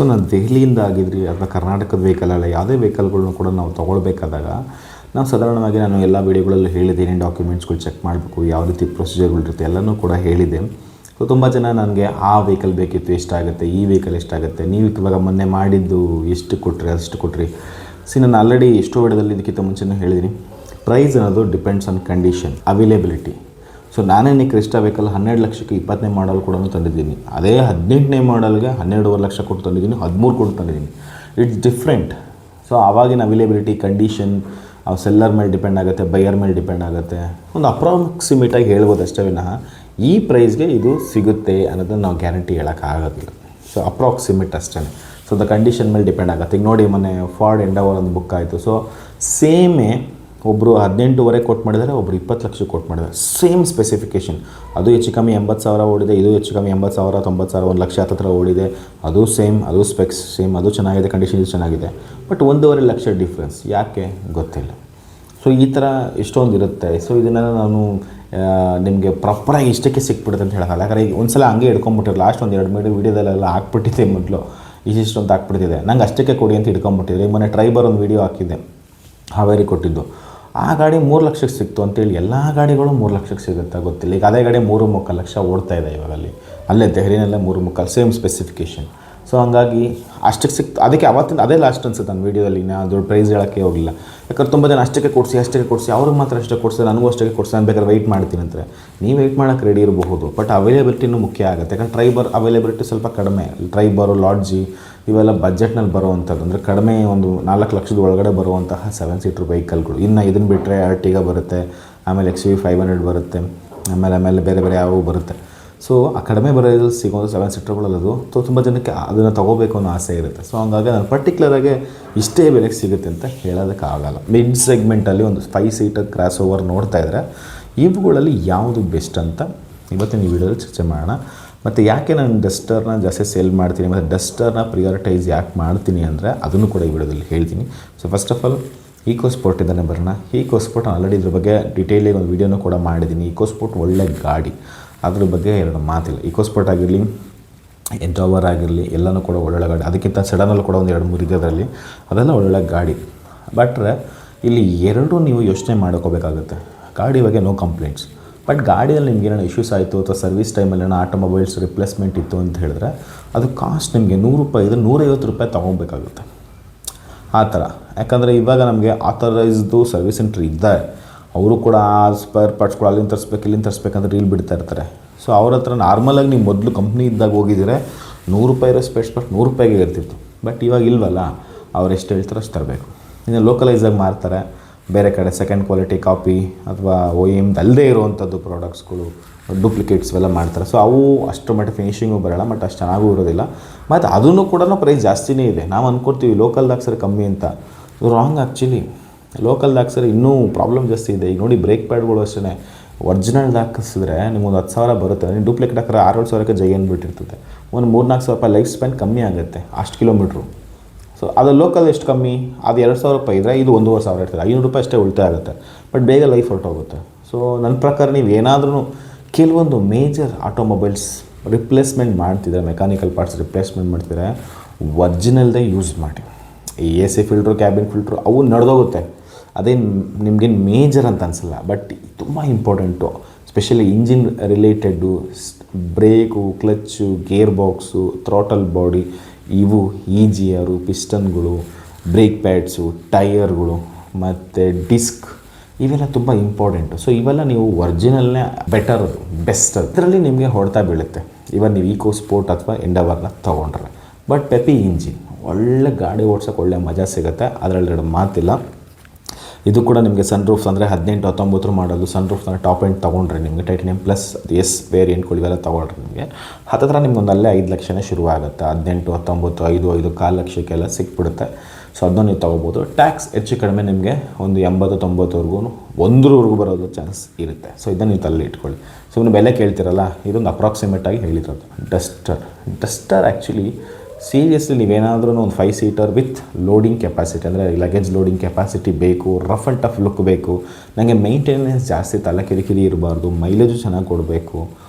So ನಾನು ದೆಹಲಿಯಿಂದ ಆಗಿದ್ರಿ ಅಥವಾ ಕರ್ನಾಟಕದ ವೆಹಿಕಲಲ್ಲ ಯಾವುದೇ ವೆಹಿಕಲ್ಗಳ್ನು ಕೂಡ ನಾವು ತೊಗೊಳ್ಬೇಕಾದಾಗ ನಾವು ಸಾಧಾರಣವಾಗಿ ನಾನು ಎಲ್ಲ ವೀಡಿಯೋಗಳಲ್ಲೂ ಹೇಳಿದ್ದೀನಿ. ಡಾಕ್ಯುಮೆಂಟ್ಸ್ಗಳು ಚೆಕ್ ಮಾಡಬೇಕು, ಯಾವ ರೀತಿ ಪ್ರೊಸೀಜರ್ಗಳಿರುತ್ತೆ ಎಲ್ಲನೂ ಕೂಡ ಹೇಳಿದೆ. ಸೊ ತುಂಬ ಜನ ನನಗೆ ಆ ವೆಹಿಕಲ್ ಬೇಕಿತ್ತು, ಎಷ್ಟಾಗುತ್ತೆ, ಈ ವೆಹಿಕಲ್ ಎಷ್ಟಾಗುತ್ತೆ, ನೀವು ಇವಾಗ ಮೊನ್ನೆ ಮಾಡಿದ್ದು ಎಷ್ಟು ಕೊಟ್ರಿ, ಅಷ್ಟು ಕೊಟ್ರಿ. ನಾನು ಆಲ್ರೆಡಿ ಎಷ್ಟೋ ವಿಡಿಯೋದಲ್ಲಿ ಇದಕ್ಕಿಂತ ಮುಂಚೆನೂ ಹೇಳಿದ್ದೀನಿ. ಪ್ರೈಸ್ ಅನ್ನೋದು depends on condition, availability. So ನಾನೇ ಕ್ರಿಸ್ಟಾ ವೆಹಿಕಲ್ 12 ಲಕ್ಷಕ್ಕೆ 20ನೇ ಮಾಡಲ್ ಕೂಡ ತಂದಿದ್ದೀನಿ. ಅದೇ 18ನೇ ಮಾಡಲ್ಗೆ 12.5 ಲಕ್ಷ ಕೊಟ್ಟು ತಂದಿದ್ದೀನಿ, 13 ಕೊಟ್ಟು ತಂದಿದ್ದೀನಿ. It's different. ಸೊ ಆವಾಗಿನ ಅವೈಲೇಬಿಲಿಟಿ, ಕಂಡೀಷನ್ ಸೆಲ್ಲರ್ ಮೇಲೆ ಡಿಪೆಂಡ್ ಆಗುತ್ತೆ, ಬೈಯರ್ ಮೇಲೆ ಡಿಪೆಂಡ್ ಆಗುತ್ತೆ. ಒಂದು ಅಪ್ರಾಕ್ಸಿಮೇಟಾಗಿ ಹೇಳ್ಬೋದು ಅಷ್ಟೇ ವಿನಃ ಈ ಪ್ರೈಸ್ಗೆ ಇದು ಸಿಗುತ್ತೆ ಅನ್ನೋದನ್ನು ನಾವು ಗ್ಯಾರಂಟಿ ಹೇಳೋಕ್ಕಾಗೋದಿಲ್ಲ. ಸೊ ಅಪ್ರಾಕ್ಸಿಮೇಟ್ ಅಷ್ಟೇ. ಸೊ ದ ಕಂಡೀಷನ್ ಮೇಲೆ ಡಿಪೆಂಡ್ ಆಗುತ್ತೆ. ಈಗ ನೋಡಿ, ಮೊನ್ನೆ ಫಾರ್ಡ್ ಎಂಡವರ್ ಒಂದು ಬುಕ್ ಆಯಿತು. ಸೊ ಸೇಮೇ ಒಬ್ಬರು 18.5 ಕೊಟ್ಟು ಮಾಡಿದ್ದಾರೆ, ಒಬ್ಬರು 20 ಲಕ್ಷ ಕೊಟ್ಟು ಮಾಡಿದ್ದಾರೆ. Same specification. ಅದು ಹೆಚ್ಚು ಕಮ್ಮಿ 80,000 ಓಡಿದೆ, ಇದು ಹೆಚ್ಚು ಕಮ್ಮಿ 80,000, 90,000, 1 ಲಕ್ಷ ಹತ್ತಿರ ಓಡಿದೆ. ಅದು ಸೇಮ್, ಅದು ಸ್ಪೆಕ್ಸ್ ಸೇಮ್, ಅದು ಚೆನ್ನಾಗಿದೆ, ಕಂಡೀಷನ್ ಇದು ಚೆನ್ನಾಗಿದೆ. ಬಟ್ 1.5 ಲಕ್ಷ ಡಿಫ್ರೆನ್ಸ್ ಯಾಕೆ ಗೊತ್ತಿಲ್ಲ. ಸೊ ಈ ಥರ ಎಷ್ಟೊಂದು ಇರುತ್ತೆ. ಸೊ ಇದನ್ನು ನಾನು ನಿಮಗೆ ಪ್ರಾಪರಾಗಿ ಇಷ್ಟಕ್ಕೆ ಸಿಕ್ಬಿಡುತ್ತೆ ಅಂತ ಹೇಳೋಲ್ಲ. ಯಾಕಂದರೆ ಈಗ ಒಂದು ಸಲ ಹಂಗೆ ಹಿಡ್ಕೊಂಬಿಟ್ಟಿರೋ ಲಾಸ್ಟ್ ಒಂದು 2 ವೀಡಿಯೋದಲ್ಲೆಲ್ಲ ಹಾಕ್ಬಿಟ್ಟಿದ್ದೆ. ಮೊದಲು ಇಷ್ಟೊಂದು ಹಾಕ್ಬಿಡ್ತಿದೆ, ನಂಗೆ ಅಷ್ಟಕ್ಕೆ ಕೊಡಿ ಅಂತ ಹಿಡ್ಕೊಂಬಿಟ್ಟಿದ್ದೆ. ಈಗ ಮೊನ್ನೆ ಟ್ರೈಬರ್ ಒಂದು ವೀಡಿಯೋ ಹಾಕಿದ್ದೆ, ಹಾವೇರಿ ಕೊಟ್ಟಿದ್ದು. ಆ ಗಾಡಿ 3 ಲಕ್ಷಕ್ಕೆ ಸಿಕ್ತು ಅಂತೇಳಿ ಎಲ್ಲ ಗಾಡಿಗಳು 3 ಲಕ್ಷಕ್ಕೆ ಸಿಗುತ್ತಾ ಗೊತ್ತಿಲ್ಲ. ಈಗ ಅದೇ ಗಾಡಿ 3-3 ಲಕ್ಷ ಓಡ್ತಾ ಇದೆ ಇವಾಗಲ್ಲಿ. ಅಲ್ಲೇ ದೆಹಲಿನಲ್ಲೇ 3-3 ಸೇಮ್ ಸ್ಪೆಸಿಫಿಕೇಷನ್. ಸೊ ಹಂಗಾಗಿ ಅಷ್ಟಕ್ಕೆ ಸಿಕ್ತು. ಅದಕ್ಕೆ ಅವತ್ತಿನ ಅದೇ ಲಾಸ್ಟ್ ಅನ್ಸುತ್ತೆ ನನ್ನ ವೀಡಿಯೋದಲ್ಲಿ. ನಾನು ದೊಡ್ಡ ಪ್ರೈಸ್ ಹೇಳೋಕ್ಕೆ ಹೋಗಿಲ್ಲ. ಯಾಕಂದ್ರೆ ತುಂಬ ಜನ ಅಷ್ಟಕ್ಕೆ ಕೊಡಿಸಿ ಅವ್ರಿಗೆ ಮಾತ್ರ ಅಷ್ಟೇ ಕೊಡಿಸಿ, ನನಗೂ ಅಷ್ಟಕ್ಕೆ ಕೊಡಿಸಿ, ನಾನು ಬೇಕಾದ್ರೆ ವೆಯ್ಟ್ ಮಾಡ್ತೀನಿ ಅಂತಾರೆ. ನೀವು ವೆಯ್ಟ್ ಮಾಡೋಕ್ಕೆ ರೆಡಿ ಇರಬಹುದು, ಬಟ್ ಅವೈಲೇಬಿಲಿಟಿನೂ ಮುಖ್ಯ ಆಗುತ್ತೆ. ಯಾಕಂದ್ರೆ ಟ್ರೈಬರ್ ಅವೈಲೇಬಿಲಿಟಿ ಸ್ವಲ್ಪ ಕಡಿಮೆ. ಟ್ರೈಬರು, ಲಾಡ್ಜಿ ಇವೆಲ್ಲ ಬಜೆಟ್ನಲ್ಲಿ ಬರುವಂಥದ್ದು, ಅಂದರೆ ಕಡಿಮೆ ಒಂದು 4 ಲಕ್ಷದ ಒಳಗಡೆ ಬರುವಂತಹ 7 ಸೀಟ್ರ್ ವೆಹಿಕಲ್ಗಳು. ಇನ್ನು ಇದನ್ನು ಬಿಟ್ಟರೆ ಅರ್ಟಿಗಾ ಬರುತ್ತೆ, ಆಮೇಲೆ XUV 500 ಬರುತ್ತೆ, ಆಮೇಲೆ ಬೇರೆ ಬೇರೆ ಯಾವುವು ಬರುತ್ತೆ. ಸೊ ಆ ಕಡಿಮೆ ಬರೋದ್ರಲ್ಲಿ ಸಿಗೋದು 7 ಸೀಟ್ರ್ಗಳಲ್ಲದು. ಸೊ ತುಂಬ ಜನಕ್ಕೆ ಅದನ್ನು ತೊಗೋಬೇಕು ಅನ್ನೋ ಆಸೆ ಇರುತ್ತೆ. ಸೊ ಹಂಗಾಗಿ ನಾನು ಪರ್ಟಿಕ್ಯುಲರಾಗಿ ಇಷ್ಟೇ ಬೆಲೆಗೆ ಸಿಗುತ್ತೆ ಅಂತ ಹೇಳೋದಕ್ಕಾಗಲ್ಲ. ಮಿಡ್ ಸೆಗ್ಮೆಂಟಲ್ಲಿ ಒಂದು 5 ಸೀಟರ್ ಕ್ರಾಸ್ ಓವರ್ ನೋಡ್ತಾ ಇದ್ದರೆ ಇವುಗಳಲ್ಲಿ ಯಾವುದು ಬೆಸ್ಟ್ ಅಂತ ಇವತ್ತಿನ ಈ ವಿಡಿಯೋದಲ್ಲಿ ಚರ್ಚೆ ಮಾಡೋಣ. ಮತ್ತು ಯಾಕೆ ನಾನು ಡಸ್ಟರ್ನ ಜಾಸ್ತಿ ಸೇಲ್ ಮಾಡ್ತೀನಿ ಮತ್ತು ಡಸ್ಟರ್ನ ಪ್ರಿಯಾರಿಟೈಸ್ ಯಾಕೆ ಮಾಡ್ತೀನಿ ಅಂದರೆ ಅದನ್ನು ಕೂಡ ಈ ವಿಡಿಯೋದಲ್ಲಿ ಹೇಳ್ತೀನಿ. ಸೊ ಫಸ್ಟ್ ಆಫ್ ಆಲ್ ಈಕೋಸ್ಪೋರ್ಟ್ ಇಂದನೇ ಬರೋಣ. ಈಕೋಸ್ಪೋರ್ಟ್ ಆಲ್ರೆಡಿ ಇದ್ರ ಬಗ್ಗೆ ಡೀಟೇಲಾಗಿ ಒಂದು ವೀಡಿಯೋನೂ ಕೂಡ ಮಾಡಿದ್ದೀನಿ. ಈಕೋಸ್ಪೋರ್ಟ್ ಒಳ್ಳೆ ಗಾಡಿ, ಅದ್ರ ಬಗ್ಗೆ 2 ಮಾತಿಲ್ಲ. ಈಕೋಸ್ಪೋರ್ಟ್ ಆಗಿರಲಿ, ಎಂಡವರ್ ಆಗಿರಲಿ, ಎಲ್ಲನೂ ಕೂಡ ಒಳ್ಳೊಳ್ಳೆ ಗಾಡಿ. ಅದಕ್ಕಿಂತ ಸಡನಲ್ಲಿ ಕೂಡ ಒಂದು 2-3 ಇದೆ ಅದರಲ್ಲಿ, ಅದೆಲ್ಲ ಒಳ್ಳೊಳ್ಳೆ ಗಾಡಿ. ಬಟ್ ಇಲ್ಲಿ 2 ನೀವು ಯೋಚನೆ ಮಾಡ್ಕೋಬೇಕಾಗುತ್ತೆ. ಗಾಡಿ ಬಗ್ಗೆ ನೋ ಕಂಪ್ಲೇಂಟ್ಸ್. ಬಟ್ ಗಾಡಿಯಲ್ಲಿ ನಿಮ್ಗೆ ಏನೋ ಇಶ್ಯೂಸ್ ಆಯಿತು ಅಥವಾ ಸರ್ವಿಸ್ ಟೈಮಲ್ಲಿ ಏನೋ ಆಟೋಮೊಬೈಲ್ಸ್ ರಿಪ್ಲೇಸ್ಮೆಂಟ್ ಇತ್ತು ಅಂತ ಹೇಳಿದ್ರೆ ಅದು ಕಾಸ್ಟ್ ನಿಮಗೆ ₹100 ಇದ್ರೆ ₹150 ತೊಗೊಬೇಕಾಗುತ್ತೆ. ಆ ಥರ. ಯಾಕಂದರೆ ಇವಾಗ ನಮಗೆ ಆಥರೈಸ್ದು ಸರ್ವಿಸ್ ಸೆಂಟ್ರ್ ಇದ್ದಾರೆ. ಅವರು ಕೂಡ ಸ್ಪೇರ್ ಪಾರ್ಟ್ಸ್ಗಳು ಅಲ್ಲಿಂದ ತರಿಸ್ಬೇಕು, ಇಲ್ಲಿಂದ ತರಿಸ್ಬೇಕಂತ ರೀಲ್ ಬಿಡ್ತಾ ಇರ್ತಾರೆ. ಸೊ ಅವ್ರ ಹತ್ರ ನಾರ್ಮಲಾಗಿ ನೀವು ಮೊದಲು ಕಂಪ್ನಿ ಇದ್ದಾಗ ಹೋಗಿದ್ರೆ ₹100 ಇರೋ ಸ್ಪೇರ್ ಪಾರ್ಟ್ ₹100ಗೆ ಇರ್ತಿತ್ತು. ಬಟ್ ಇವಾಗ ಇಲ್ವಲ್ಲ, ಅವ್ರು ಎಷ್ಟು ಹೇಳ್ತಾರೆ ಅಷ್ಟು ತರಬೇಕು. ಇನ್ನು ಲೋಕಲೈಸಾಗಿ ಮಾರ್ತಾರೆ, ಬೇರೆ ಕಡೆ ಸೆಕೆಂಡ್ ಕ್ವಾಲಿಟಿ ಕಾಪಿ ಅಥವಾ OEM ಅಲ್ಲದೇ ಇರುವಂಥದ್ದು ಪ್ರಾಡಕ್ಟ್ಸ್ಗಳು, ಡೂಪ್ಲಿಕೇಟ್ಸ್ ಎಲ್ಲ ಮಾಡ್ತಾರೆ. ಸೊ ಅವು ಅಷ್ಟು ಮಟ್ಟ ಫಿನಿಷಿಂಗು ಬರೋಲ್ಲ, ಬಟ್ ಅಷ್ಟು ಚೆನ್ನಾಗೂ ಇರೋದಿಲ್ಲ. ಮತ್ತು ಅದನ್ನು ಕೂಡ ಪ್ರೈಸ್ ಜಾಸ್ತಿನೇ ಇದೆ. ನಾವು ಅಂದ್ಕೊಡ್ತೀವಿ ಲೋಕಲ್ದಾಗ ಸರಿ ಕಮ್ಮಿ ಅಂತ. Wrong actually. ಲೋಕಲ್ದಾಗ ಸರಿ ಇನ್ನೂ ಪ್ರಾಬ್ಲಮ್ ಜಾಸ್ತಿ ಇದೆ. ಈಗ ನೋಡಿ, ಬ್ರೇಕ್ ಪ್ಯಾಡ್ಗಳು ಅಷ್ಟೇ ಒರಿಜಿನಲ್ದು ಹಾಕಿಸಿದ್ರೆ ನಿಮಗೊಂದು 10,000 ಬರುತ್ತೆ. ನೀವು ಡೂಪ್ಲಿಕೇಟ್ ಹಾಕಿದ್ರೆ 6-7 ಸಾವಿರಕ್ಕೆ ಜೈ ಅಂದ್ಬಿಟ್ಟಿರ್ತದೆ. ಒಂದು 3-4 ಸಾವಿರ ರೂಪಾಯಿ ಲೈಫ್ ಸ್ಪ್ಯಾನ್ ಕಮ್ಮಿ ಆಗುತ್ತೆ ಅಷ್ಟು ಕಿಲೋಮೀಟ್ರು. ಸೊ ಅದು ಲೋಕಲ್ ಎಷ್ಟು ಕಮ್ಮಿ, ಅದು ₹2,000 ಇದ್ದರೆ ಇದು ₹1,500 ಇರ್ತದೆ. ₹500 ಅಷ್ಟೇ ಉಳಿತಾಯ ಆಗುತ್ತೆ. ಬಟ್ ಬೇಗ ಲೈಫ್ ಹೊರಟೋಗುತ್ತೆ. ಸೊ ನನ್ನ ಪ್ರಕಾರ ನೀವು ಏನಾದ್ರೂ ಕೆಲವೊಂದು ಮೇಜರ್ ಆಟೋಮೊಬೈಲ್ಸ್ ರಿಪ್ಲೇಸ್ಮೆಂಟ್ ಮಾಡ್ತಿದ್ರೆ, ಮೆಕ್ಯಾನಿಕಲ್ ಪಾರ್ಟ್ಸ್ ರಿಪ್ಲೇಸ್ಮೆಂಟ್ ಮಾಡ್ತಿದ್ರೆ ಒರ್ಜಿನಲ್ದೇ ಯೂಸ್ ಮಾಡಿ. ಈ AC ಫಿಲ್ಟ್ರು, ಕ್ಯಾಬಿನ್ ಫಿಲ್ಟ್ರು ಅವು ನಡೆದೋಗುತ್ತೆ. ಅದೇನು ನಿಮಗೇನು ಮೇಜರ್ ಅಂತ ಅನಿಸಲ್ಲ. ಬಟ್ ತುಂಬ important, specially engine related, brake, clutch, gear box, throttle body, ಇವು EGR, ಪಿಸ್ಟನ್ಗಳು, ಬ್ರೇಕ್ ಪ್ಯಾಡ್ಸು, ಟೈರ್ಗಳು ಮತ್ತು ಡಿಸ್ಕ್, ಇವೆಲ್ಲ ತುಂಬ ಇಂಪಾರ್ಟೆಂಟು. ಸೊ ಇವೆಲ್ಲ ನೀವು ಒರಿಜಿನಲ್ನೇ ಬೆಟರ್, ಬೆಸ್ಟ್. ಇದರಲ್ಲಿ ನಿಮಗೆ ಹೊಡೆತ ಬೀಳುತ್ತೆ ಇವಾಗ ನೀವು ಈಕೋಸ್ಪೋರ್ಟ್ ಅಥವಾ ಎಂಡವರ್ನ ತೊಗೊಂಡ್ರೆ. ಬಟ್ ಪೆಪಿ ಇಂಜಿನ್, ಒಳ್ಳೆ ಗಾಡಿ ಓಡ್ಸೋಕ್ಕೆ ಒಳ್ಳೆ ಮಜಾ ಸಿಗುತ್ತೆ, ಅದರಲ್ಲಿ 2 ಮಾತಿಲ್ಲ. ಇದು ಕೂಡ ನಿಮಗೆ ಸನ್ರೂಫ್ಸ್ ಅಂದರೆ 18-19 ಮಾಡೋದು ಸನ್ರೂಫ್ಸ್ ಅಂದರೆ ಟಾಪ್ ಎಂಡ್ ತೊಗೊಂಡ್ರೆ ನಿಮಗೆ ಟೈಟಾನಿಯಂ ಪ್ಲಸ್ ಎಸ್ ವೇರಿಯಂಟ್ಗಳು ಇವೆಲ್ಲ ತೊಗೊಂಡ್ರೆ ನಿಮಗೆ ಹತ್ತಿರ ನಿಮ್ಗೊಂದು ಅಲ್ಲೇ 5 ಲಕ್ಷನೇ ಶುರುವಾಗುತ್ತೆ. 18, 19, 5 ಲಕ್ಷಕ್ಕೆಲ್ಲ ಸಿಕ್ಬಿಡುತ್ತೆ. ಸೊ ಅದನ್ನು ನೀವು ತೊಗೋಬೋದು. ಟ್ಯಾಕ್ಸ್ ಹೆಚ್ಚು ಕಡಿಮೆ ನಿಮಗೆ ಒಂದು 80-90ವರೆಗೂ 100ವರೆಗೂ ಬರೋದು ಚಾನ್ಸ್ ಇರುತ್ತೆ. ಸೊ ಇದನ್ನು ನೀವು ತಲೆ ಇಟ್ಕೊಳ್ಳಿ. ಸೊ ನೀವು ಬೆಲೆ ಕೇಳ್ತಿರಲ್ಲ, ಇದೊಂದು ಅಪ್ರಾಕ್ಸಿಮೇಟಾಗಿ ಹೇಳಿರೋದು. ಡಸ್ಟರ್ ಆ್ಯಕ್ಚುಲಿ ಸೀರಿಯಸ್ಲಿ ನೀವೇನಾದ್ರೂ ಒಂದು 5 ಸೀಟರ್ ವಿತ್ ಲೋಡಿಂಗ್ ಕೆಪಾಸಿಟಿ, ಅಂದರೆ ಲಗೇಜ್ ಲೋಡಿಂಗ್ ಕೆಪಾಸಿಟಿ ಬೇಕು, ರಫ್ ಆ್ಯಂಡ್ ಟಫ್ ಲುಕ್ ಬೇಕು, ನನಗೆ ಮೇಂಟೆನೆನ್ಸ್ ಜಾಸ್ತಿ ತಲೆ ಕಿರಿಕಿರಿ ಇರಬಾರ್ದು, ಮೈಲೇಜು ಚೆನ್ನಾಗಿ ಕೊಡಬೇಕು,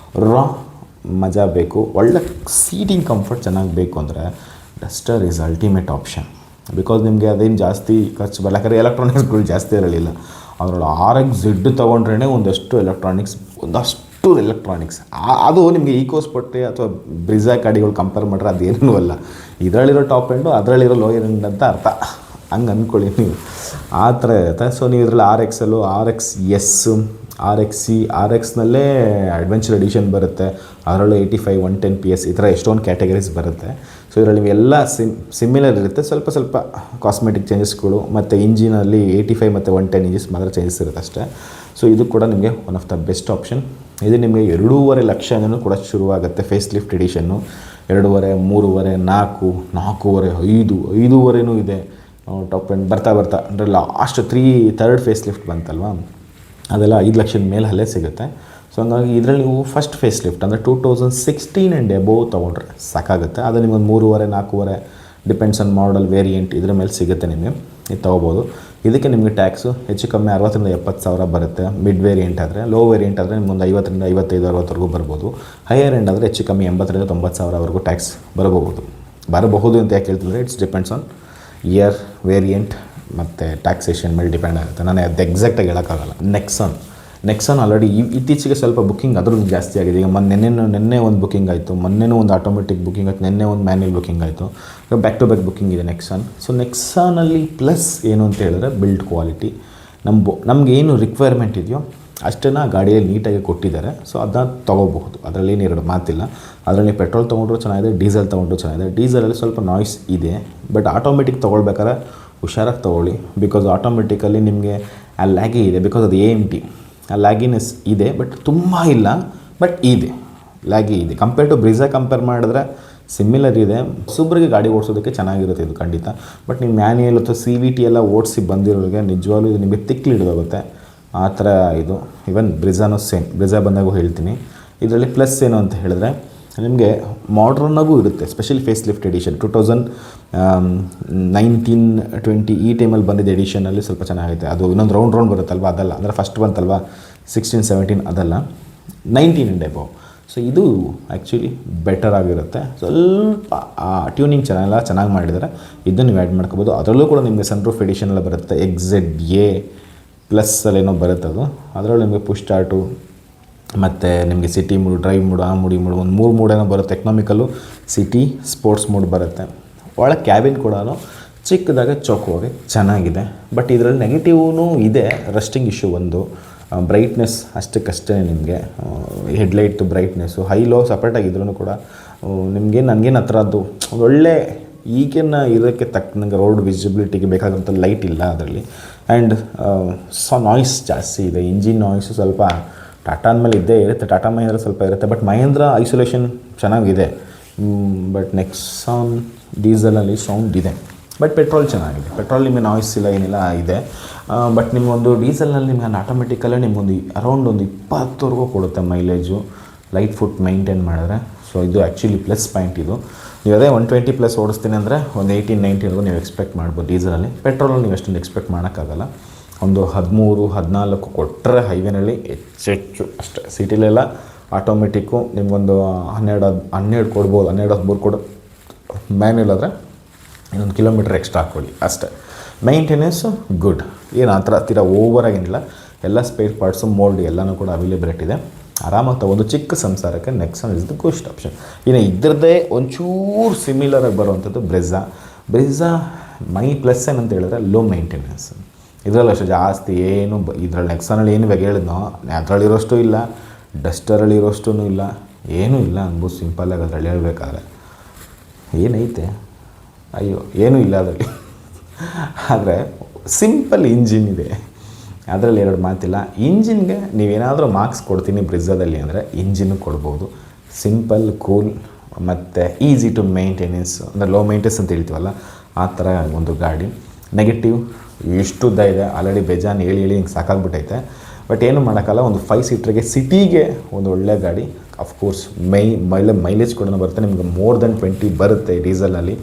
ರಾ ಮಜಾ ಬೇಕು, ಒಳ್ಳೆ ಸೀಟಿಂಗ್ ಕಂಫರ್ಟ್ ಚೆನ್ನಾಗಿ ಬೇಕು ಅಂದರೆ Duster is ultimate option. Because ನಿಮಗೆ ಅದೇನು ಜಾಸ್ತಿ ಖರ್ಚು ಬರಲ್ಲ. ಯಾಕಂದರೆ ಎಲೆಕ್ಟ್ರಾನಿಕ್ಸ್ಗಳು ಜಾಸ್ತಿ ಇರಲಿಲ್ಲ. ಅದರಲ್ಲಿ RX-Z ತೊಗೊಂಡ್ರೇ ಒಂದಷ್ಟು ಎಲೆಕ್ಟ್ರಾನಿಕ್ಸ್ ಅದು ನಿಮಗೆ ಈಕೋಸ್ಪೋರ್ಟ್ ಅಥವಾ ಬ್ರಿಜಾ ಗಾಡಿಗಳು ಕಂಪೇರ್ ಮಾಡಿದ್ರೆ ಅದೇನೂ ಅಲ್ಲ. ಇದರಲ್ಲಿರೋ ಟಾಪ್ ಎಂಡು, ಅದರಲ್ಲಿರೋ ಲೋಯರ್ ಎಂಡ್ ಅಂತ ಅರ್ಥ. ಹಂಗೆ ಅಂದ್ಕೊಳ್ಳಿ ನೀವು, ಆ ಥರ ಇರುತ್ತೆ. ಸೊ ನೀವು ಇದರಲ್ಲಿ RX-ಅಲ್ಲೂ RX-S, RX-C, RX-ನಲ್ಲೇ ಅಡ್ವೆಂಚರ್ ಎಡಿಷನ್ ಬರುತ್ತೆ, ಅದರಲ್ಲೂ 85, 110 PS ಈ ಥರ ಎಷ್ಟೊಂದು ಕ್ಯಾಟಗರೀಸ್ ಬರುತ್ತೆ. ಸೊ ಇದರಲ್ಲಿ ನಿಮಗೆಲ್ಲ ಸಿಮಿಲರ್ ಇರುತ್ತೆ. ಸ್ವಲ್ಪ ಕಾಸ್ಮೆಟಿಕ್ ಚೇಂಜಸ್ಗಳು ಮತ್ತು ಇಂಜಿನಲ್ಲಿ 85 ಮತ್ತು 110 ಇಂಚಸ್ ಮಾತ್ರ ಚೇಂಜಸ್ ಇರುತ್ತೆ ಅಷ್ಟೇ. ಸೊ ಇದು ಕೂಡ ನಿಮಗೆ one of the best option. ಇದು ನಿಮಗೆ 2.5 ಲಕ್ಷನೂ ಕೂಡ ಶುರುವಾಗುತ್ತೆ ಫೇಸ್ ಲಿಫ್ಟ್ ಎಡಿಷನ್ನು. 2.5, 3.5, 4, 4.5, 5.5 ಇದೆ ಟಾಪ್ ಎಂಡ್. ಬರ್ತಾ ಅಂದರೆ ಲಾಸ್ಟ್ ಥರ್ಡ್ ಫೇಸ್ ಲಿಫ್ಟ್ ಬಂತಲ್ವ, ಅದೆಲ್ಲ 5 ಲಕ್ಷದ ಮೇಲೆ ಅಲ್ಲೇ ಸಿಗುತ್ತೆ. ಸೊ ಹಂಗಾಗಿ ಇದರಲ್ಲಿ ನೀವು ಫಸ್ಟ್ ಫೇಸ್ ಲಿಫ್ಟ್ ಅಂದರೆ 2016 ಆ್ಯಂಡ್ ಎಬೋವ್ ತೊಗೊಂಡ್ರೆ ಸಾಕಾಗುತ್ತೆ. ಅದು ನಿಮಗೆ 3.5, 4.5 ಡಿಪೆಂಡ್ಸ್ ಆನ್ ಮಾಡಲ್, ವೇರಿಯಂಟ್ ಇದ್ರ ಮೇಲೆ ಸಿಗುತ್ತೆ. ನಿಮಗೆ ಇದು ತೊಗೋಬೋದು. ಇದಕ್ಕೆ ನಿಮಗೆ ಟ್ಯಾಕ್ಸು ಹೆಚ್ಚು ಕಮ್ಮಿ 60,000-70,000 ಬರುತ್ತೆ. ಮಿಡ್ ವೇರಿಯಂಟ್ ಆದರೆ. ಲೋ ವೇರಿಯಂಟ್ ಆದರೆ ನಿಮ್ಗೊಂದು 50,000-55,000 ಬರ್ಬೋದು. ಹೈಯರ್ ಎಂಡ್ ಆದರೆ ಹೆಚ್ಚು ಕಮ್ಮಿ 80,000-90,000 ಟ್ಯಾಕ್ಸ್ ಬರಬಹುದು ಅಂತ ಯಾಕೆ ಹೇಳ್ತಿದ್ರೆ, it's depends on year, variant ಮತ್ತು ಟ್ಯಾಕ್ಸೇಷನ್ ಮೇಲೆ ಡಿಪೆಂಡ್ ಆಗುತ್ತೆ. ನಾನು ಅದು ಎಕ್ಸಾಕ್ಟಾಗಿ ಹೇಳೋಕ್ಕಾಗಲ್ಲ. ನೆಕ್ಸಾನ್ ಆಲ್ರೆಡಿ ಇತ್ತೀಚೆಗೆ ಸ್ವಲ್ಪ ಬುಕ್ಕಿಂಗ್ ಅದ್ರದ್ದು ಜಾಸ್ತಿ ಆಗಿದೆ. ಈಗ ನೆನ್ನೆ ಒಂದು ಬುಕ್ಕಿಂಗ್ ಆಯಿತು, ಮೊನ್ನೆನೂ ಒಂದು ಆಟೋಮೆಟಿಕ್ ಬುಕ್ಕಿಂಗ್ ಆಯಿತು, ನೆನ್ನೆ ಒಂದು ಮ್ಯಾನ್ಯಲ್ ಬುಕ್ಕಿಂಗ್ ಆಯಿತು. ಬ್ಯಾಕ್ ಟು ಬ್ಯಾಕ್ ಬುಕ್ಕಿಂಗ್ ಇದೆ ನೆಕ್ಸಾನ್. ಸೊ ನೆಕ್ಸಾನಲ್ಲಿ ಪ್ಲಸ್ ಏನು ಅಂತ ಹೇಳಿದ್ರೆ ಬಿಲ್ಡ್ ಕ್ವಾಲಿಟಿ. ನಮ್ಗೆ ಏನು ರಿಕ್ವೈರ್ಮೆಂಟ್ ಇದೆಯೋ ಅಷ್ಟನ್ನು ಗಾಡಿಯಲ್ಲಿ ನೀಟಾಗಿ ಕೊಟ್ಟಿದ್ದಾರೆ. ಸೊ ಅದನ್ನ ತೊಗೋಬಹುದು, ಅದರಲ್ಲಿ ಏನು ಎರಡು ಮಾತಿಲ್ಲ. ಅದರಲ್ಲಿ ಪೆಟ್ರೋಲ್ ತೊಗೊಂಡ್ರೂ ಚೆನ್ನಾಗಿದೆ, ಡೀಸೆಲ್ ತೊಗೊಂಡ್ರೂ ಚೆನ್ನಾಗಿದೆ. ಡೀಸೆಲಲ್ಲಿ ಸ್ವಲ್ಪ ನಾಯ್ಸ್ ಇದೆ, ಬಟ್ ಆಟೋಮೆಟಿಕ್ ತೊಗೊಳ್ಬೇಕಾದ್ರೆ ಹುಷಾರಾಗಿ ತೊಗೊಳ್ಳಿ. ಬಿಕಾಸ್ ಆಟೋಮೆಟಿಕಲ್ಲಿ ನಿಮಗೆ ಆ ಲ್ಯಾಗಿ ಇದೆ, ಬಿಕಾಸ್ ಅದು AMT. ಆ ಲ್ಯಾಗಿನೆಸ್ ಇದೆ, ಬಟ್ ತುಂಬ ಇಲ್ಲ, ಬಟ್ ಇದೆ, ಲ್ಯಾಗಿ ಇದೆ. ಕಂಪೇರ್ ಟು ಬ್ರಿಜಾ ಕಂಪೇರ್ ಮಾಡಿದ್ರೆ ಸಿಮಿಲರ್ ಇದೆ. ಹೊಸಬ್ರಿಗೆ ಗಾಡಿ ಓಡಿಸೋದಕ್ಕೆ ಚೆನ್ನಾಗಿರುತ್ತೆ ಇದು ಖಂಡಿತ. ಬಟ್ ನೀವು ಮ್ಯಾನ್ಯಲ್ ಅಥವಾ CVT ಎಲ್ಲ ಓಡಿಸಿ ಬಂದಿರೋರಿಗೆ ನಿಜವಾಗ್ಲೂ ಇದು ನಿಮಗೆ ತಿಕ್ಲಿಡ್ದೋಗುತ್ತೆ ಆ ಥರ ಇದು. ಈವನ್ ಬ್ರಿಜಾನೂ ಸೇಮ್, ಬ್ರಿಜಾ ಬಂದಾಗೂ ಹೇಳ್ತೀನಿ. ಇದರಲ್ಲಿ ಪ್ಲಸ್ ಏನು ಅಂತ ಹೇಳಿದ್ರೆ ನಿಮಗೆ ಮಾಡ್ರನ್ನಾಗೂ ಇರುತ್ತೆ. ಸ್ಪೆಷಲಿ ಫೇಸ್ ಲಿಫ್ಟ್ ಎಡಿಷನ್ 2019-20 ಈ ಟೈಮಲ್ಲಿ ಬಂದಿದ್ದ ಎಡಿಷನಲ್ಲಿ ಸ್ವಲ್ಪ ಚೆನ್ನಾಗಿದೆ. ಅದು ಇನ್ನೊಂದು ರೌಂಡ್ ಬರುತ್ತಲ್ವ, ಅದಲ್ಲ. ಅಂದರೆ ಫಸ್ಟ್ ಬಂತಲ್ವ 16-17, ಅದಲ್ಲ 19 ಆ್ಯಂಡ್ ಎಬೋವ್. ಸೊ ಇದು ಆ್ಯಕ್ಚುಲಿ ಬೆಟರ್ ಆಗಿರುತ್ತೆ. ಸ್ವಲ್ಪ ಟ್ಯೂನಿಂಗ್ ಚೆನ್ನಾಗಿ ಮಾಡಿದರೆ ಇದನ್ನು ನೀವು ಆ್ಯಡ್ ಮಾಡ್ಕೋಬೋದು. ಅದರಲ್ಲೂ ಕೂಡ ನಿಮಗೆ ಸನ್ರೂಫ್ ಎಡಿಷನ್ ಎಲ್ಲ ಬರುತ್ತೆ. XZA ಪ್ಲಸ್ಸಲ್ಲೇನೋ ಬರುತ್ತೆ ಅದು. ಅದರಲ್ಲೂ ನಿಮಗೆ ಪುಷ್ ಸ್ಟಾರ್ಟು ಮತ್ತು ನಿಮಗೆ ಸಿಟಿ ಮೂಡ್, ಡ್ರೈವ್ ಮೂಡ್, ಆ ಮೂಡಿ ಮೂಡ್, ಒಂದು 3 ಮೂಡೇನೋ ಬರುತ್ತೆ. ಎಕನಾಮಿಕಲ್ಲು, ಸಿಟಿ, ಸ್ಪೋರ್ಟ್ಸ್ ಮೂಡ್ ಬರುತ್ತೆ. ಒಳಗೆ ಕ್ಯಾಬಿನ್ ಕೂಡ ಚಿಕ್ಕದಾಗೆ ಚೌಕವಾಗಿ ಚೆನ್ನಾಗಿದೆ. ಬಟ್ ಇದರಲ್ಲಿ ನೆಗೆಟಿವ್ನೂ ಇದೆ. ರಸ್ಟಿಂಗ್ ಇಶ್ಯೂ ಒಂದು, ಬ್ರೈಟ್ನೆಸ್ ಅಷ್ಟಕ್ಕಷ್ಟೇ. ನಿಮಗೆ ಹೆಡ್ಲೈಟ್ ಬ್ರೈಟ್ನೆಸ್ಸು ಹೈ ಲೋ ಸಪ್ರೇಟಾಗಿದ್ರೂ ಕೂಡ ನನಗೇನು ಆ ಥರದ್ದು ಒಳ್ಳೆ ಈಗಿನ ಇದಕ್ಕೆ ತಕ್ಕನಂಗೆ ರೋಡ್ ವಿಸಿಬಿಲಿಟಿಗೆ ಬೇಕಾದಂಥ ಲೈಟ್ ಇಲ್ಲ ಅದರಲ್ಲಿ. ಆ್ಯಂಡ್ ನಾಯ್ಸ್ ಜಾಸ್ತಿ ಇದೆ. ಇಂಜಿನ್ ನಾಯ್ಸು ಸ್ವಲ್ಪ ಟಾಟಾ ಅಂದಮೇಲೆ ಇದ್ದೇ ಇರುತ್ತೆ, ಟಾಟಾ ಮಹೇಂದ್ರ ಸ್ವಲ್ಪ ಇರುತ್ತೆ. ಬಟ್ ಮಹೇಂದ್ರ ಐಸೋಲೇಷನ್ ಚೆನ್ನಾಗಿದೆ. ಬಟ್ ನೆಕ್ಸಾನ್ ಡೀಸೆಲಲ್ಲಿ ಸೌಂಡ್ ಇದೆ. ಬಟ್ ಪೆಟ್ರೋಲ್ ಚೆನ್ನಾಗಿದೆ. ಪೆಟ್ರೋಲ್ ನಿಮಗೆ ನಾಯ್ಸ್ ಇಲ್ಲ, ಏನಿಲ್ಲ ಇದೆ. ಬಟ್ ನಿಮಗೊಂದು ಡೀಸೆಲ್ನಲ್ಲಿ ನಿಮ್ಗೆ ಆಟೋಮೆಟಿಕಲ್ಲೇ ನಿಮಗೊಂದು ಅರೌಂಡ್ ಒಂದು 20ವರೆಗೂ ಕೊಡುತ್ತೆ ಮೈಲೇಜು, ಲೈಟ್ ಫುಟ್ ಮೈಂಟೈನ್ ಮಾಡಿದ್ರೆ. ಸೊ ಇದು ಆ್ಯಕ್ಚುಲಿ ಪ್ಲಸ್ ಪಾಯಿಂಟ್ ಇದು. ನೀವು ಅದೇ 120+ ಓಡಿಸ್ತೀನಿ ಅಂದರೆ ಒಂದು 18-19ವರೆಗೂ ನೀವು ಎಕ್ಸ್ಪೆಕ್ಟ್ ಮಾಡ್ಬೋದು ಡೀಸೆಲಲ್ಲಿ. ಪೆಟ್ರೋಲಲ್ಲಿ ನೀವು ಅಷ್ಟೊಂದು ಎಕ್ಸ್ಪೆಕ್ಟ್ ಮಾಡೋಕ್ಕಾಗಲ್ಲ. ಒಂದು 13-14 ಕೊಟ್ಟರೆ ಹೈವೇನಲ್ಲಿ ಹೆಚ್ಚು ಅಷ್ಟೇ. ಸಿಟಿಲೆಲ್ಲ ಆಟೋಮೆಟಿಕ್ಕು ನಿಮಗೊಂದು 12 ಕೊಡ್ಬೋದು, 12-13 ಕೊಡು. ಮ್ಯಾನ್ಯಲ್ ಆದರೆ ಇನ್ನೊಂದು ಕಿಲೋಮೀಟ್ರ್ ಎಕ್ಸ್ಟ್ರಾ ಹಾಕ್ಕೊಳ್ಳಿ ಅಷ್ಟೇ. ಮೈಂಟೆನೆನ್ಸು ಗುಡ್, ಏನು ಆ ಥರ ಓವರಾಗೇನಿಲ್ಲ. ಎಲ್ಲ ಸ್ಪೇರ್ ಪಾರ್ಟ್ಸು, ಮೋಲ್ಡ್ ಎಲ್ಲನೂ ಕೂಡ ಅವೈಲೇಬಿಲಿಟಿ ಇದೆ. ಆರಾಮಾಗಿ ತಗೊಂಡು ಚಿಕ್ಕ ಸಂಸಾರಕ್ಕೆ Nexon is the best option. ಇನ್ನು ಇದ್ರದ್ದೇ ಒಂಚೂರು ಸಿಮಿಲರಾಗಿ ಬರುವಂಥದ್ದು ಬ್ರಿಜಾ ಪ್ಲಸ್ ಏನಂತ ಹೇಳಿದ್ರೆ ಲೋ ಮೈಂಟೆನೆನ್ಸ್. ಇದರಲ್ಲಿ ಅಷ್ಟು ಜಾಸ್ತಿ ಏನು ಇದರಲ್ಲಿ ನೆಕ್ಸಾನಲ್ಲಿ ಏನು ಬಗ್ಗೆ ಹೇಳಿದ್ನೋ ಅದರಲ್ಲಿರೋಷ್ಟು ಇಲ್ಲ, ಡಸ್ಟರಲ್ಲಿರೋಷ್ಟು ಇಲ್ಲ, ಏನೂ ಇಲ್ಲ ಅನ್ಬೋದು ಸಿಂಪಲ್ಲಾಗಿ ಅದರಲ್ಲಿ ಹೇಳ್ಬೇಕಾದ್ರೆ. ಏನೈತೆ ಅಯ್ಯೋ ಏನೂ ಇಲ್ಲ ಅದರಲ್ಲಿ. ಆದರೆ ಸಿಂಪಲ್ ಇಂಜಿನ್ ಇದೆ, ಅದರಲ್ಲಿ ಎರಡು ಮಾತಿಲ್ಲ. ಇಂಜಿನ್ಗೆ ನೀವೇನಾದರೂ ಮಾರ್ಕ್ಸ್ ಕೊಡ್ತೀನಿ ಬ್ರಿಜಾದಲ್ಲಿ ಅಂದರೆ ಇಂಜಿನ್ನು ಕೊಡ್ಬೋದು. ಸಿಂಪಲ್, ಕೂಲ್ ಮತ್ತು ಈಸಿ ಟು ಮೇಂಟೆನೆನ್ಸ್, ಅಂದರೆ ಲೋ ಮೇಂಟೆನೆನ್ಸ್ ಅಂತ ಹೇಳ್ತೀವಲ್ಲ ಆ ಥರ ಒಂದು ಗಾಡಿ. ನೆಗೆಟಿವ್ ಇಷ್ಟುದ್ದ ಇದೆ, ಆಲ್ರೆಡಿ ಬೇಜಾನ್ ಹೇಳಿ ಹಿಂಗೆ ಸಾಕಾಗ್ಬಿಟ್ಟೈತೆ. ಬಟ್ ಏನು ಮಾಡೋಕ್ಕಲ್ಲ, ಒಂದು 5 ಸೀಟ್ರಿಗೆ ಸಿಟಿಗೆ ಒಂದು ಒಳ್ಳೆ ಗಾಡಿ. ಅಫ್ಕೋರ್ಸ್ ಮೈಲೇಜ್ ಕೂಡ ಬರುತ್ತೆ, ನಿಮ್ಗೆ ಮೋರ್ ದೆನ್ 20 ಬರುತ್ತೆ ಡೀಸೆಲಲ್ಲಿ.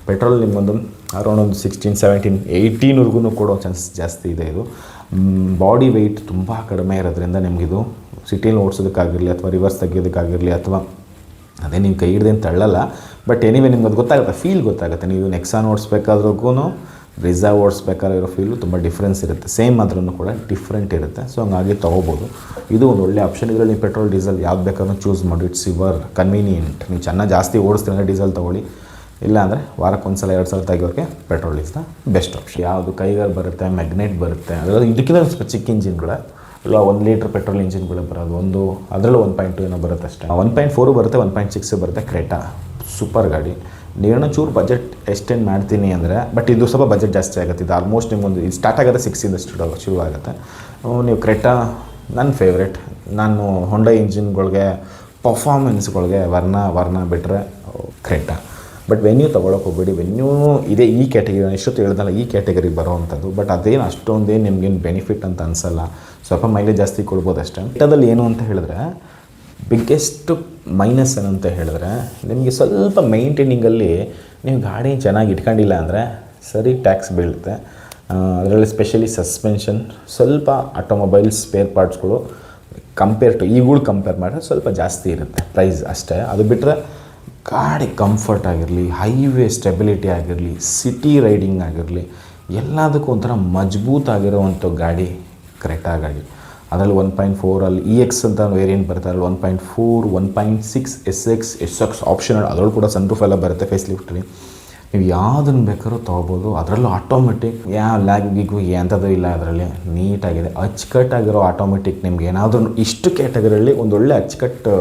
ಪೆಟ್ರೋಲ್ ನಿಮಗೊಂದು ಅರೌಂಡ್ ಒಂದು 16, 17, 18ವರೆಗೂ ಕೊಡೋ ಚಾನ್ಸಸ್ ಜಾಸ್ತಿ ಇದೆ. ಇದು ಬಾಡಿ ವೆಯ್ಟ್ ತುಂಬ ಕಡಿಮೆ ಇರೋದ್ರಿಂದ ನಿಮಗಿದು ಸಿಟಿಯಲ್ಲಿ ಓಡಿಸೋದಕ್ಕಾಗಿರಲಿ ಅಥವಾ ರಿವರ್ಸ್ ತೆಗಿಯೋದಕ್ಕಾಗಿರಲಿ ಅಥವಾ ಅದೇ ನೀವು ಕೈ ಹಿಡ್ದೇನು ತಳ್ಳಲ್ಲ, ಬಟ್ ಎನಿವೆ ನಿಮ್ಗೆ ಅದು ಗೊತ್ತಾಗುತ್ತೆ, ಫೀಲ್ ಗೊತ್ತಾಗುತ್ತೆ. ನೀವು ನೆಕ್ಸಾನ್ ಓಡಿಸ್ಬೇಕಾದ್ರೂ ಬ್ರಿಜಾ ಓಡಿಸ್ಬೇಕಾಗಿರೋ ಫೀಲು ತುಂಬ ಡಿಫ್ರೆನ್ಸ್ ಇರುತ್ತೆ. ಸೇಮ್ ಆದ್ರೂ ಕೂಡ ಡಿಫ್ರೆಂಟ್ ಇರುತ್ತೆ. ಸೊ ಹಂಗಾಗಿ ತೊಗೋಬೋದು. ಇದು ಒಂದು ಒಳ್ಳೆ ಆಪ್ಷನ್. ಇದರಲ್ಲಿ ನೀವು ಪೆಟ್ರೋಲ್ ಡೀಸೆಲ್ ಯಾವ್ದು ಬೇಕಾದ್ರೂ ಚೂಸ್ ಮಾಡಿ, ಇಟ್ಸ್ ಯುವರ್ ಕನ್ವೀನಿಯೆಂಟ್. ನೀವು ಚೆನ್ನಾಗಿ ಜಾಸ್ತಿ ಓಡಿಸ್ತೀರ ಅಂದರೆ ಡೀಸೆಲ್ ತೊಗೊಳ್ಳಿ, ಇಲ್ಲಾಂದರೆ ವಾರಕ್ಕೆ ಒಂದು ಸಲ 2 ಸಲ ತೆಗಿಯೋಕ್ಕೆ petrol is the best option. ಯಾವುದು ಕೈಗಾರ್ ಬರುತ್ತೆ, ಮ್ಯಾಗ್ನೆಟ್ ಬರುತ್ತೆ, ಅದರಲ್ಲಿ ಇದಕ್ಕಿಂತ ಸ್ವಲ್ಪ ಚಿಕ್ಕ ಇಂಜಿನ್ಗಳು ಇಲ್ಲ 1 ಲೀಟ್ರ್ ಪೆಟ್ರೋಲ್ ಇಂಜಿನ್ಗಳು ಬರೋದು, ಅದರಲ್ಲೂ 1.2 ಏನೋ ಬರುತ್ತೆ ಅಷ್ಟೇ. 1.4 ಬರುತ್ತೆ, 1.6 ಬರುತ್ತೆ. ಕ್ರೇಟಾ ಸೂಪರ್ ಗಾಡಿ. ನೀವೇನೋ ಚೂರು ಬಜೆಟ್ ಎಕ್ಸ್ಟೆಂಡ್ ಮಾಡ್ತೀನಿ ಅಂದರೆ, ಬಟ್ ಇದು ಸ್ವಲ್ಪ ಬಜೆಟ್ ಜಾಸ್ತಿ ಆಗುತ್ತೆ. ಇದು ಆಲ್ಮೋಸ್ಟ್ ನಿಮ್ಗೊಂದು ಇದು ಸ್ಟಾರ್ಟ್ ಆಗುತ್ತೆ 6ಇಂದ ಶುರು ಆಗುತ್ತೆ. ನೀವು ಕ್ರೇಟಾ ನನ್ನ ಫೇವ್ರೇಟ್. ನಾನು ಹೊಂಡಾ ಇಂಜಿನ್ಗಳಿಗೆ ಪರ್ಫಾರ್ಮೆನ್ಸ್ಗಳಿಗೆ ವರ್ನ ಬಿಟ್ಟರೆ ಕ್ರೇಟಾ. ಬಟ್ ವೆನ್ಯೂ ತೊಗೊಳಕ್ಕೆ ಹೋಗ್ಬೇಡಿ. ವೆನ್ಯೂ ಇದೆ ಈ ಕ್ಯಾಟಗರಿ, ನಾನು ಎಷ್ಟೊತ್ತು ಹೇಳ್ದಲ್ಲ ಈ ಕ್ಯಾಟಗರಿಗೆ ಬರೋವಂಥದ್ದು. ಬಟ್ ಅದೇನು ಅಷ್ಟೊಂದೇನು ನಿಮಗೇನು ಬೆನಿಫಿಟ್ ಅಂತ ಅನಿಸಲ್ಲ. ಸ್ವಲ್ಪ ಮೈಲೇಜ್ ಜಾಸ್ತಿ ಕೊಡ್ಬೋದು ಅಷ್ಟೇ. ಕ್ರೇಟಾದಲ್ಲಿ ಏನು ಅಂತ ಹೇಳಿದ್ರೆ ಬಿಗ್ಗೆಸ್ಟ್ ಮೈನಸ್ ಏನಂತ ಹೇಳಿದ್ರೆ, ನಿಮಗೆ ಸ್ವಲ್ಪ ಮೈಂಟೈನಿಂಗಲ್ಲಿ ನೀವು ಗಾಡಿ ಚೆನ್ನಾಗಿ ಇಟ್ಕೊಂಡಿಲ್ಲ ಅಂದರೆ ಸರಿ ಟ್ಯಾಕ್ಸ್ ಬೀಳುತ್ತೆ. ಅದರಲ್ಲಿ ಸ್ಪೆಷಲಿ ಸಸ್ಪೆನ್ಷನ್, ಸ್ವಲ್ಪ ಆಟೋಮೊಬೈಲ್ಸ್ ಸ್ಪೇರ್ ಪಾರ್ಟ್ಸ್ಗಳು ಕಂಪೇರ್ ಮಾಡಿದ್ರೆ ಸ್ವಲ್ಪ ಜಾಸ್ತಿ ಇರುತ್ತೆ ಪ್ರೈಸ್ ಅಷ್ಟೇ. ಅದು ಬಿಟ್ಟರೆ ಗಾಡಿ ಕಂಫರ್ಟ್ ಆಗಿರಲಿ, ಹೈವೇ ಸ್ಟೆಬಿಲಿಟಿ ಆಗಿರಲಿ, ಸಿಟಿ ರೈಡಿಂಗ್ ಆಗಿರಲಿ, ಎಲ್ಲದಕ್ಕೂ ಒಂಥರ ಮಜಬೂತಾಗಿರೋವಂಥ ಗಾಡಿ ಕ್ರೇಟಾ ಗಾಡಿ. ಅದರಲ್ಲಿ 1.4 ಅಲ್ಲಿ EX ಅಂತ ವೇರಿಯಂಟ್ ಬರುತ್ತೆ. ಅದರಲ್ಲಿ 1.4, 1.6 SX ಆಪ್ಷನಲ್, ಅದರಲ್ಲೂ ಕೂಡ ಸನ್ರೂಫ್ ಎಲ್ಲ ಬರುತ್ತೆ ಫೇಸ್ ಲಿಫ್ಟಲ್ಲಿ. ನೀವು ಯಾವುದನ್ನು ಬೇಕಾದ್ರೂ ತೊಗೋಬೋದು. ಅದರಲ್ಲೂ ಆಟೋಮೆಟಿಕ್ ಯಾವ ಲ್ಯಾಗಿಗೂ ಎಂಥದ್ದು ಇಲ್ಲ. ಅದರಲ್ಲಿ ನೀಟಾಗಿದೆ, ಅಚ್ಚುಕಟ್ಟಾಗಿರೋ ಆಟೋಮೆಟಿಕ್. ನಿಮ್ಗೆ ಏನಾದರೂ ಇಷ್ಟು ಕ್ಯಾಟಗರಿಯಲ್ಲಿ ಒಂದೊಳ್ಳೆ ಅಚ್ಚುಕಟ್ಟು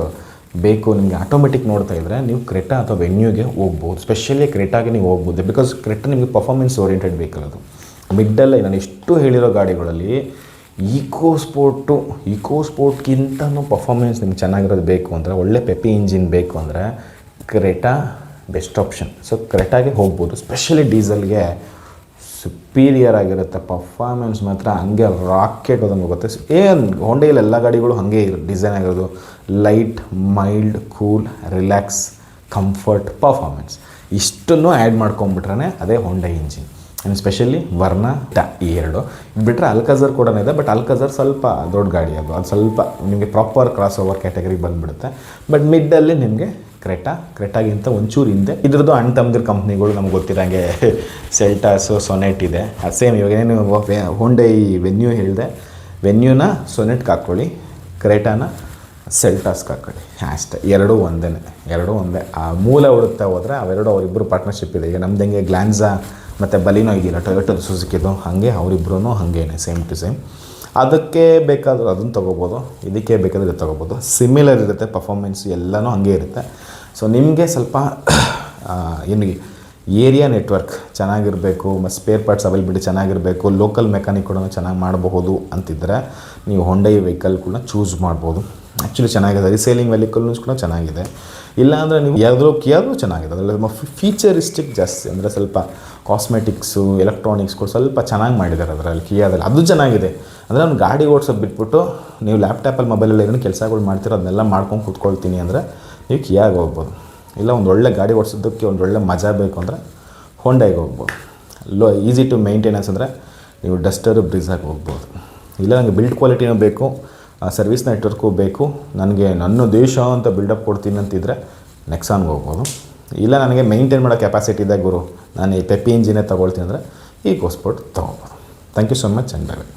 ಬೇಕು ನಿಮಗೆ ಆಟೋಮೆಟಿಕ್ ನೋಡ್ತಾ ಇದ್ದರೆ, ನೀವು ಕ್ರೇಟಾ ಅಥವಾ ವೆನ್ಯೂಗೆ ಹೋಗ್ಬೋದು. ಸ್ಪೆಷಲಿ ಕ್ರೇಟಾಗೆ ನೀವು ಹೋಗ್ಬೋದು. ಬಿಕಾಸ್ ಕ್ರೇಟಾ ನಿಮಗೆ ಪರ್ಫಾರ್ಮೆನ್ಸ್ ಓರಿಯೆಂಟೆಡ್ ವೆಹಿಕಲ್. ಅದು ಮಿಡ್ಡಲ್ಲೇ ನಾನು ಎಷ್ಟು ಹೇಳಿರೋ ಗಾಡಿಗಳಲ್ಲಿ ಈಕೋ ಸ್ಪೋರ್ಟ್ಗಿಂತನೂ ಪರ್ಫಾರ್ಮೆನ್ಸ್ ನಿಮ್ಗೆ ಚೆನ್ನಾಗಿರೋದು ಬೇಕು ಅಂದರೆ, ಒಳ್ಳೆ ಪೆಪಿ ಇಂಜಿನ್ ಬೇಕು ಅಂದರೆ ಕ್ರೇಟಾ ಬೆಸ್ಟ್ ಆಪ್ಷನ್. ಸೊ ಕ್ರೇಟಾಗೆ ಹೋಗ್ಬೋದು. ಸ್ಪೆಷಲಿ ಡೀಸೆಲ್ಗೆ ಸುಪೀರಿಯರ್ ಆಗಿರುತ್ತೆ. ಪರ್ಫಾರ್ಮೆನ್ಸ್ ಮಾತ್ರ ಹಂಗೆ ರಾಕೆಟ್ ಹೋದಂಗೆ ಹೋಗುತ್ತೆ. ಹೋಂಡಾಯಲ್ಲಿ ಎಲ್ಲ ಗಾಡಿಗಳು ಹಾಗೆ ಡಿಸೈನ್ ಆಗಿರೋದು. Light, mild, cool, relax, comfort, performance ಇಷ್ಟನ್ನು ಆ್ಯಡ್ ಮಾಡ್ಕೊಂಬಿಟ್ರೆ ಅದೇ ಹೋಂಡಾ ಇಂಜಿನ್. ಆ್ಯಂಡ್ ಸ್ಪೆಷಲಿ ವರ್ನ ಈ 2 ಬಿಟ್ಟರೆ ಅಲ್ಕಾಜರ್ ಕೂಡ ಇದೆ. ಬಟ್ ಅಲ್ಕಾಜರ್ ಸ್ವಲ್ಪ ದೊಡ್ಡ ಗಾಡಿ. ಅದು ಸ್ವಲ್ಪ ನಿಮಗೆ ಪ್ರಾಪರ್ ಕ್ರಾಸ್ ಓವರ್ ಕ್ಯಾಟಗರಿಗೆ ಬಂದುಬಿಡುತ್ತೆ. ಬಟ್ ಮಿಡ್ಡಲ್ಲಿ ನಿಮಗೆ ಕ್ರೇಟಾಗಿಂತ ಒಂಚೂರು ಹಿಂದೆ ಇದ್ರದ್ದು ಅಣ್ಣ ತಮ್ಮದಿರ ಕಂಪ್ನಿಗಳು ನಮ್ಗೆ ಗೊತ್ತಿರೋಂಗೆ ಸೆಲ್ಟಾಸು, ಸೊನೆಟ್ ಇದೆ. ಅದು ಸೇಮ್ ಇವಾಗ ಏನು ಹೋಂಡಾ ಈ ವೆನ್ಯೂ ಹೇಳಿದೆ, ವೆನ್ಯೂನ ಸೊನೆಟ್ಗೆ ಹಾಕ್ಕೊಳ್ಳಿ, ಕ್ರೇಟಾನ ಸೆಲ್ಟಾಸ್ಗೆ ಹಾಕ್ಕೊಳ್ಳಿ ಅಷ್ಟೇ. ಎರಡೂ ಒಂದೇ. ಆ ಮೂಲ ಹುಡುಕ್ತಾ ಹೋದರೆ ಅವೆರಡು ಅವರಿಬ್ಬರು ಪಾರ್ಟ್ನರ್ಶಿಪ್ ಇದೆ. ಈಗ ನಮ್ದಂಗೆ ಗ್ಲಾನ್ಸಾ ಮತ್ತು ಬಲಿನೋ ಇದೆಯಲ್ಲ ಟೊಯೋಟಾ ಸುಜುಕಿದು, ಹಾಗೆ ಅವರಿಬ್ಬರೂ ಹಾಗೇನೆ ಸೇಮ್ ಟು ಸೇಮ್. ಅದಕ್ಕೆ ಬೇಕಾದರೂ ಅದನ್ನು ತೊಗೋಬೋದು, ಇದಕ್ಕೆ ಬೇಕಾದರೆ ತೊಗೋಬೋದು. ಸಿಮಿಲರ್ ಇರುತ್ತೆ ಪರ್ಫಾರ್ಮೆನ್ಸ್, ಎಲ್ಲನೂ ಹಾಗೆ ಇರುತ್ತೆ. ಸೊ ನಿಮಗೆ ಸ್ವಲ್ಪ ಏನು ಏರಿಯಾ ನೆಟ್ವರ್ಕ್ ಚೆನ್ನಾಗಿರಬೇಕು, ಮತ್ತು ಸ್ಪೇರ್ ಪಾರ್ಟ್ಸ್ ಅವೈಲಬಿಲಿಟಿ ಚೆನ್ನಾಗಿರಬೇಕು, ಲೋಕಲ್ ಮೆಕ್ಯಾನಿಕ್ ಕೂಡ ಚೆನ್ನಾಗಿ ಮಾಡಬಹುದು ಅಂತಿದ್ದರೆ ನೀವು ಹೊಂಡಾ ವೆಹಿಕಲ್ ಕೂಡ ಚೂಸ್ ಮಾಡ್ಬೋದು. ಆ್ಯಕ್ಚುಲಿ ಚೆನ್ನಾಗಿದೆ. ರಿಸೇಲಿಂಗ್ ವೆಹಿಕಲ್ನೂ ಕೂಡ ಚೆನ್ನಾಗಿದೆ. ಇಲ್ಲಾಂದರೆ ನೀವು ಯಾವ್ದು ಚೆನ್ನಾಗಿದೆ. ಅದರಲ್ಲಿ ಫೀಚರಿಸ್ಟಿಕ್ ಜಾಸ್ತಿ ಅಂದರೆ ಸ್ವಲ್ಪ ಕಾಸ್ಮೆಟಿಕ್ಸು, ಎಲೆಕ್ಟ್ರಾನಿಕ್ಸ್ಗಳು ಸ್ವಲ್ಪ ಚೆನ್ನಾಗಿ ಮಾಡಿದ್ದಾರೆ ಅದರಲ್ಲಿ ಕಿಯಾದಲ್ಲಿ. ಅದು ಚೆನ್ನಾಗಿದೆ. ಅಂದರೆ ನಾನು ಗಾಡಿ ಓಡಿಸೋದು ಬಿಟ್ಬಿಟ್ಟು ನೀವು ಲ್ಯಾಪ್ಟಾಪಲ್ಲಿ ಮೊಬೈಲಲ್ಲಿ ಏನೋ ಕೆಲಸಗಳು ಮಾಡ್ತೀರೋ ಅದನ್ನೆಲ್ಲ ಮಾಡ್ಕೊಂಡು ಕೂತ್ಕೊಳ್ತೀನಿ ಅಂದರೆ ನೀವು ಕಿಯಾಗೆ ಹೋಗ್ಬೋದು. ಇಲ್ಲ ಒಂದು ಒಳ್ಳೆ ಗಾಡಿ ಓಡಿಸೋದಕ್ಕೆ ಒಂದು ಒಳ್ಳೆ ಮಜಾ ಬೇಕು ಅಂದರೆ ಹೋಂಡಾಗೆ ಹೋಗ್ಬೋದು. ಈಸಿ ಟು ಮೇಂಟೆನೆನ್ಸ್ ಅಂದರೆ ನೀವು ಡಸ್ಟರು, ಬ್ರಿಜಾಗೆ ಹೋಗ್ಬೋದು. ಇಲ್ಲ ನನಗೆ ಬಿಲ್ಡ್ ಕ್ವಾಲಿಟಿನೂ ಬೇಕು, ಸರ್ವಿಸ್ ನೆಟ್ವರ್ಕು ಬೇಕು, ನನಗೆ ನನ್ನ ದೇಶ ಅಂತ ಬಿಲ್ಡಪ್ ಕೊಡ್ತೀನಿ ಅಂತಿದ್ರೆ ನೆಕ್ಸಾನ್ಗೆ ಹೋಗ್ಬೋದು. ಇಲ್ಲ ನನಗೆ ಮೇಂಟೈನ್ ಮಾಡೋ ಕೆಪಾಸಿಟಿ ಇದೆ ಗುರು, ನಾನು ಈ ಪೆಪ್ಪಿ ಇಂಜಿನೇ ತೊಗೊಳ್ತೀನಿ ಅಂದರೆ ಈಕೋ ಸ್ಪೋರ್ಟ್ ತೊಗೋಬೋದು. Thank you so much and by.